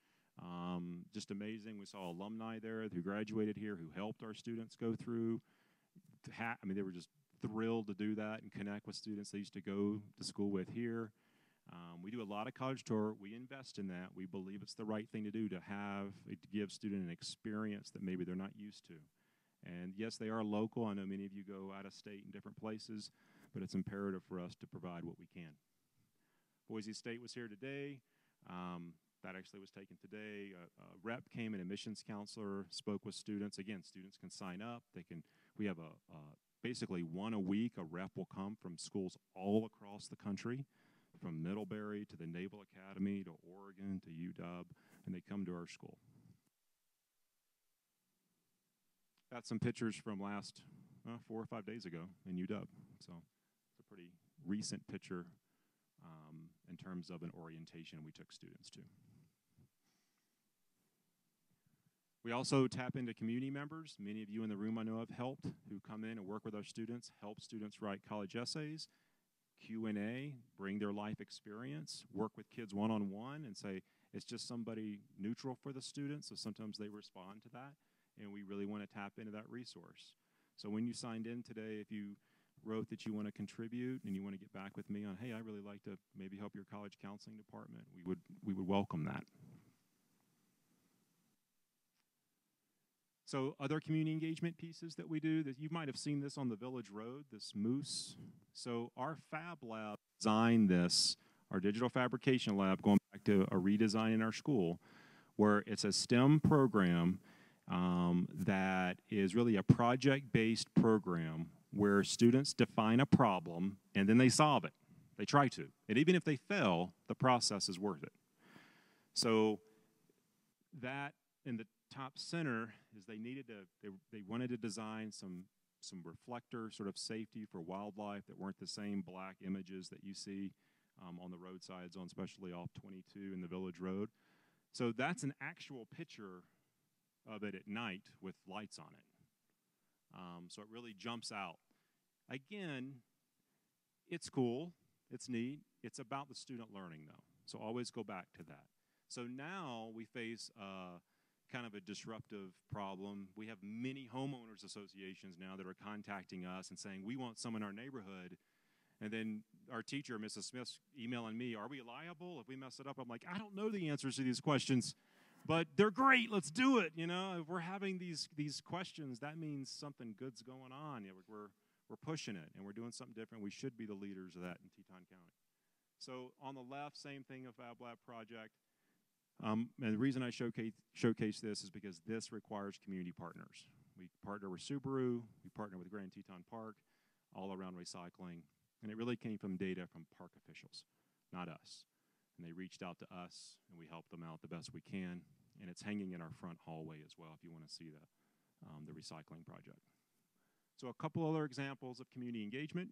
Just amazing. We saw alumni there who graduated here, who helped our students go through. I mean, they were just thrilled to do that and connect with students they used to go to school with here. We do a lot of college tour. We invest in that. We believe it's the right thing to do to give students an experience that maybe they're not used to. And yes, they are local. I know many of you go out of state in different places, but it's imperative for us to provide what we can. Boise State was here today. That actually was taken today. A rep came, an admissions counselor, spoke with students. Again, students can sign up. We have basically one a week. A rep will come from schools all across the country, from Middlebury to the Naval Academy to Oregon to UW, and they come to our school. Got some pictures from last 4 or 5 days ago in UW. So it's a pretty recent picture in terms of an orientation we took students to. We also tap into community members. Many of you in the room I know have helped, who come in and work with our students, help students write college essays, Q&A, bring their life experience, work with kids one-on-one and say, it's just somebody neutral for the students, so sometimes they respond to that, and we really want to tap into that resource. So when you signed in today, if you wrote that you want to contribute and you want to get back with me on, hey, I'd really like to maybe help your college counseling department, we would welcome that. So other community engagement pieces that we do, that you might have seen this on the Village Road, this moose. So our Fab Lab designed this, our digital fabrication lab, going back to a redesign in our school, where it's a STEM program that is really a project-based program where students define a problem and then they solve it. They try to. And even if they fail, the process is worth it. So that in the top center is they wanted to design some reflector sort of safety for wildlife that weren't the same black images that you see on the roadsides, especially off 22 in the Village Road. So that's an actual picture of it at night with lights on it. So it really jumps out. Again, it's cool, it's neat, it's about the student learning though. So always go back to that. So now we face kind of a disruptive problem. We have many homeowners associations now that are contacting us and saying, we want some in our neighborhood. And then our teacher, Mrs. Smith's emailing me, are we liable if we mess it up? I'm like, I don't know the answers to these questions, but they're great. Let's do it. You know, if we're having these questions, that means something good's going on. You know, we're pushing it, and we're doing something different. We should be the leaders of that in Teton County. So on the left, same thing, a Fab Lab project. And the reason I showcase this is because this requires community partners. We partner with Subaru, we partner with Grand Teton Park, all around recycling. And it really came from data from park officials, not us. And they reached out to us, and we helped them out the best we can. And it's hanging in our front hallway as well if you want to see the recycling project. So a couple other examples of community engagement.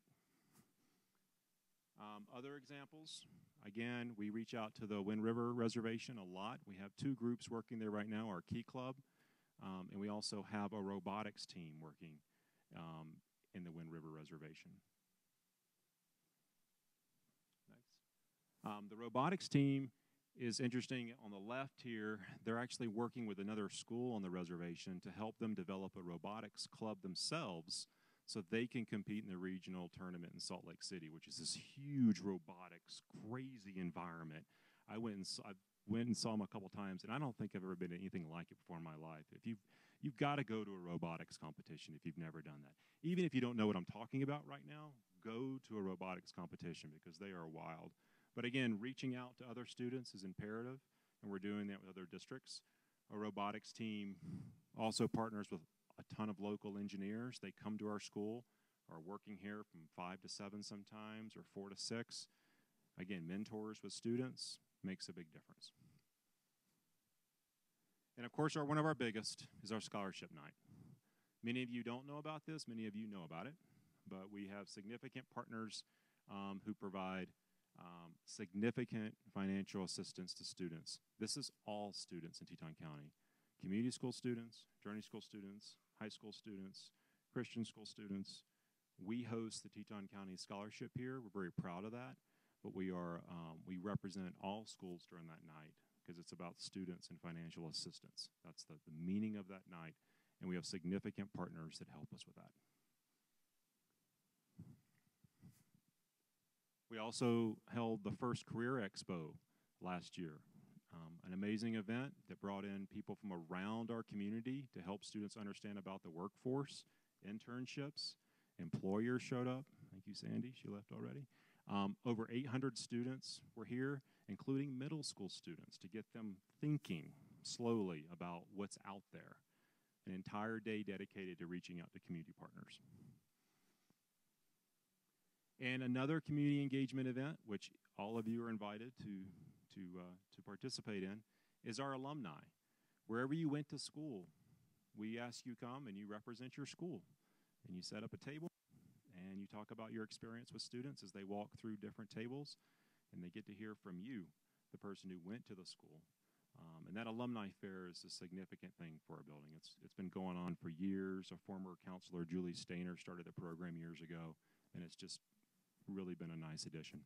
Other examples, again, we reach out to the Wind River Reservation a lot. We have 2 groups working there right now, our Key Club, and we also have a robotics team working in the Wind River Reservation. Next. The robotics team is interesting. On the left here, they're actually working with another school on the reservation to help them develop a robotics club themselves so they can compete in the regional tournament in Salt Lake City, which is this huge robotics, crazy environment. I went and saw them a couple times, and I don't think I've ever been to anything like it before in my life. If you've got to go to a robotics competition if you've never done that. Even if you don't know what I'm talking about right now, go to a robotics competition because they are wild. But again, reaching out to other students is imperative, and we're doing that with other districts. Our robotics team also partners with a ton of local engineers. They come to our school, are working here from 5 to 7 sometimes, or 4 to 6. Again, mentors with students makes a big difference. And of course, one of our biggest is our scholarship night. Many of you don't know about this, many of you know about it, but we have significant partners who provide significant financial assistance to students. This is all students in Teton County. Community school students, Journey School students, high school students, Christian school students. We host the Teton County Scholarship here. We're very proud of that, but we represent all schools during that night because it's about students and financial assistance. That's the meaning of that night, and we have significant partners that help us with that. We also held the first Career Expo last year, an amazing event that brought in people from around our community to help students understand about the workforce, internships, employers showed up. Thank you, Sandy, she left already. Over 800 students were here, including middle school students, to get them thinking slowly about what's out there. An entire day dedicated to reaching out to community partners. And another community engagement event, which all of you are invited to participate in, is our alumni. Wherever you went to school, we ask you come and you represent your school. And you set up a table and you talk about your experience with students as they walk through different tables, and they get to hear from you, the person who went to the school. And that alumni fair is a significant thing for our building. It's been going on for years. A former counselor, Julie Stainer, started the program years ago, and it's just really been a nice addition.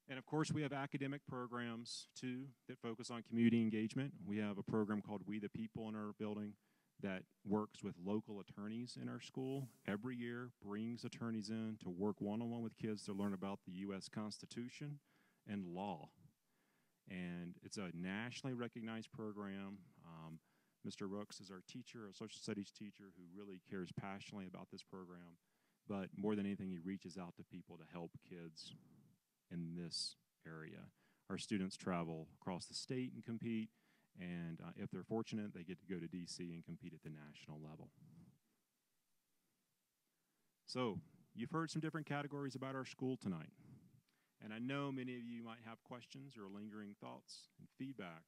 And of course, we have academic programs too that focus on community engagement. We have a program called We the People in our building that works with local attorneys in our school. Every year brings attorneys in to work one-on-one with kids to learn about the U.S. Constitution and law. And it's a nationally recognized program. Mr. Rooks is our teacher, a social studies teacher who really cares passionately about this program. But more than anything, he reaches out to people to help kids in this area. Our students travel across the state and compete, and if they're fortunate, they get to go to D.C. and compete at the national level. So, you've heard some different categories about our school tonight. And I know many of you might have questions or lingering thoughts and feedback.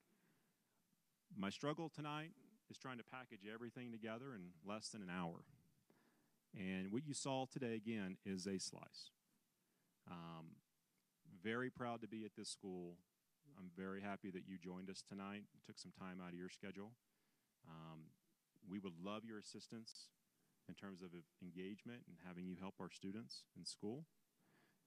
My struggle tonight is trying to package everything together in less than an hour. And what you saw today, again, is a slice. Very proud to be at this school. I'm very happy that you joined us tonight, took some time out of your schedule. We would love your assistance in terms of engagement and having you help our students in school.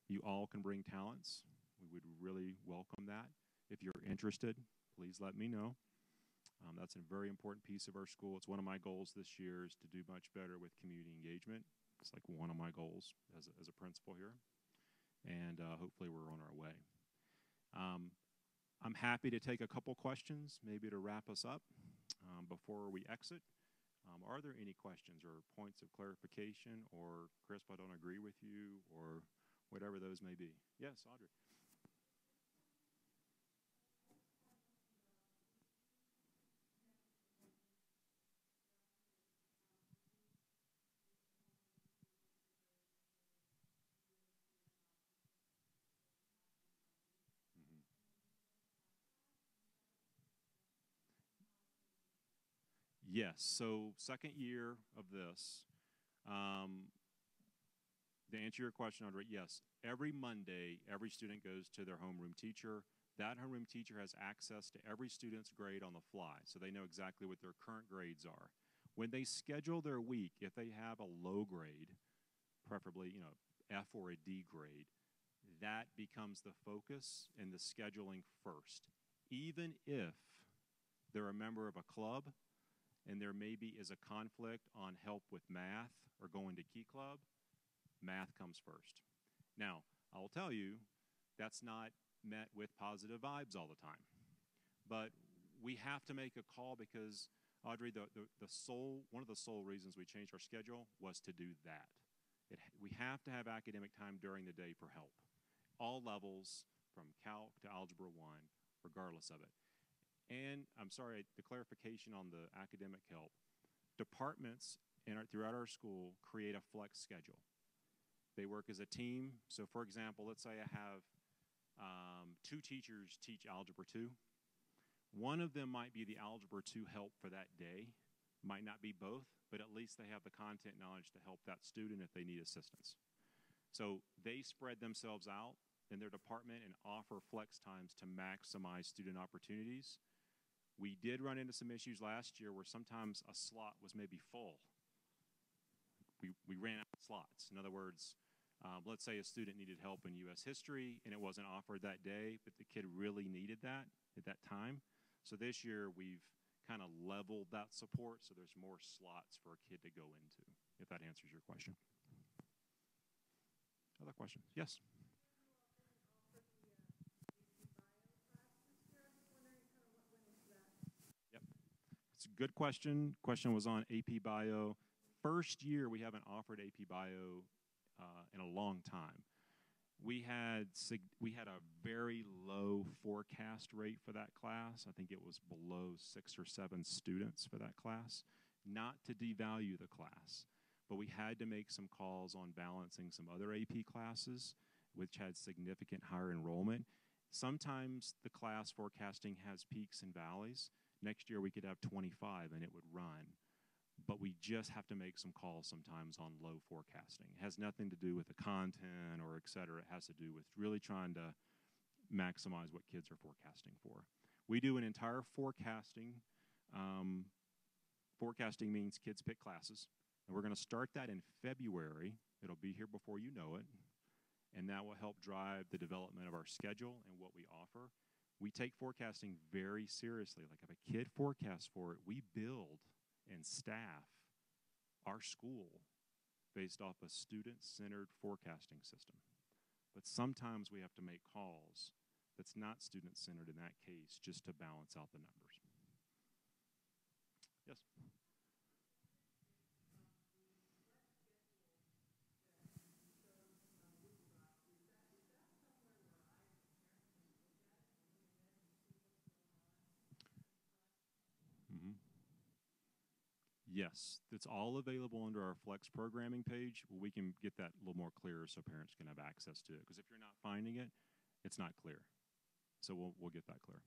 You all can bring talents. We would really welcome that. If you're interested, please let me know. That's a very important piece of our school. It's one of my goals this year is to do much better with community engagement. It's like one of my goals as a principal here. And hopefully we're on our way. I'm happy to take a couple questions, maybe to wrap us up before we exit. Are there any questions or points of clarification, or Chris, I don't agree with you, or whatever those may be? Yes, Audrey. Yes, so second year of this. To answer your question, Andre, yes, every Monday, every student goes to their homeroom teacher. That homeroom teacher has access to every student's grade on the fly, so they know exactly what their current grades are. When they schedule their week, if they have a low grade, preferably, F or a D grade, that becomes the focus and the scheduling first. Even if they're a member of a club and there maybe is a conflict on help with math or going to Key Club, math comes first. Now, I will tell you, that's not met with positive vibes all the time. But we have to make a call because, Audrey, one of the sole reasons we changed our schedule was to do that. We have to have academic time during the day for help. All levels, from Calc to Algebra 1, regardless of it. And, I'm sorry, the clarification on the academic help. Departments throughout our school create a flex schedule. They work as a team. So, for example, let's say I have 2 teachers teach Algebra 2. One of them might be the Algebra 2 help for that day. Might not be both, but at least they have the content knowledge to help that student if they need assistance. So they spread themselves out in their department and offer flex times to maximize student opportunities. We did run into some issues last year where sometimes a slot was maybe full. We ran out of slots. In other words, let's say a student needed help in U.S. history and it wasn't offered that day, but the kid really needed that at that time. So this year we've kind of leveled that support so there's more slots for a kid to go into, if that answers your question. Other questions? Yes? Yep. It's a good question. Question was on AP Bio. First year we haven't offered AP Bio in a long time. We had a very low forecast rate for that class. I think it was below 6 or 7 students for that class. Not to devalue the class, but we had to make some calls on balancing some other AP classes, which had significant higher enrollment. Sometimes the class forecasting has peaks and valleys. Next year we could have 25 and it would run. But we just have to make some calls sometimes on low forecasting. It has nothing to do with the content or et cetera. It has to do with really trying to maximize what kids are forecasting for. We do an entire forecasting. Forecasting means kids pick classes. And we're going to start that in February. It'll be here before you know it. And that will help drive the development of our schedule and what we offer. We take forecasting very seriously. Like if a kid forecasts for it, we build and staff our school based off a student-centered forecasting system. But sometimes we have to make calls that's not student-centered in that case just to balance out the numbers. Yes? Mm-hmm. Yes, it's all available under our Flex programming page. We can get that a little more clear so parents can have access to it. Because if you're not finding it, it's not clear. So we'll get that clear.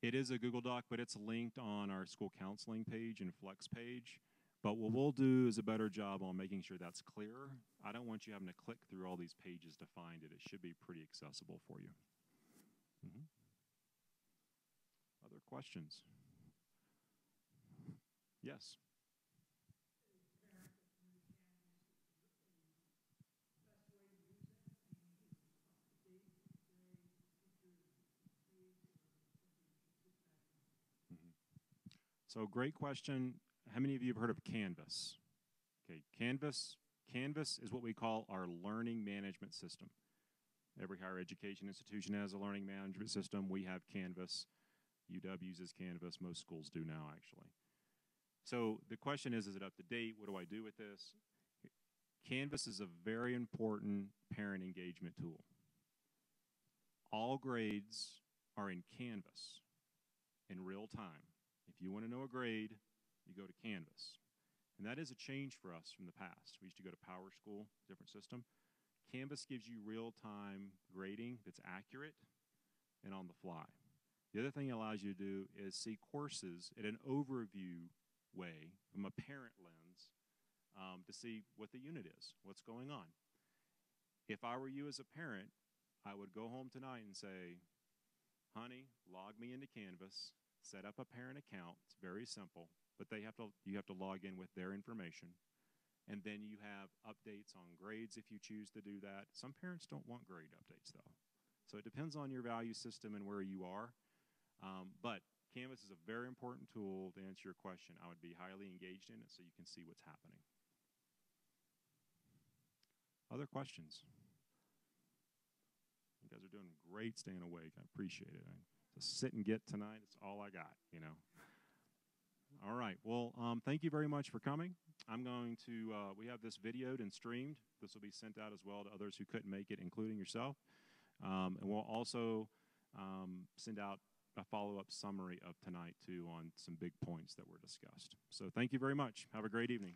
It is a Google Doc, but it's linked on our school counseling page and Flex page. But what we'll do is a better job on making sure that's clear. I don't want you having to click through all these pages to find it. It should be pretty accessible for you. Mm-hmm. Other questions? Yes. Mm-hmm. So great question. How many of you have heard of Canvas? Okay, Canvas is what we call our learning management system. Every higher education institution has a learning management system. We have Canvas. UW uses Canvas. Most schools do now, actually. So the question is it up to date? What do I do with this? Canvas is a very important parent engagement tool. All grades are in Canvas in real time. If you want to know a grade, you go to Canvas. And that is a change for us from the past. We used to go to Power School, different system. Canvas gives you real-time grading that's accurate and on the fly. The other thing it allows you to do is see courses in an overview way from a parent lens to see what the unit is, what's going on. If I were you as a parent, I would go home tonight and say, honey, log me into Canvas, set up a parent account. It's very simple, but you have to log in with their information. And then you have updates on grades if you choose to do that. Some parents don't want grade updates, though. So it depends on your value system and where you are. But Canvas is a very important tool to answer your question. I would be highly engaged in it so you can see what's happening. Other questions? You guys are doing great staying awake. I appreciate it. Just sit and get tonight. It's all I got, you know. All right. Well, thank you very much for coming. I'm going to, we have this videoed and streamed. This will be sent out as well to others who couldn't make it, including yourself. And we'll also send out a follow-up summary of tonight, too, on some big points that were discussed. So thank you very much. Have a great evening.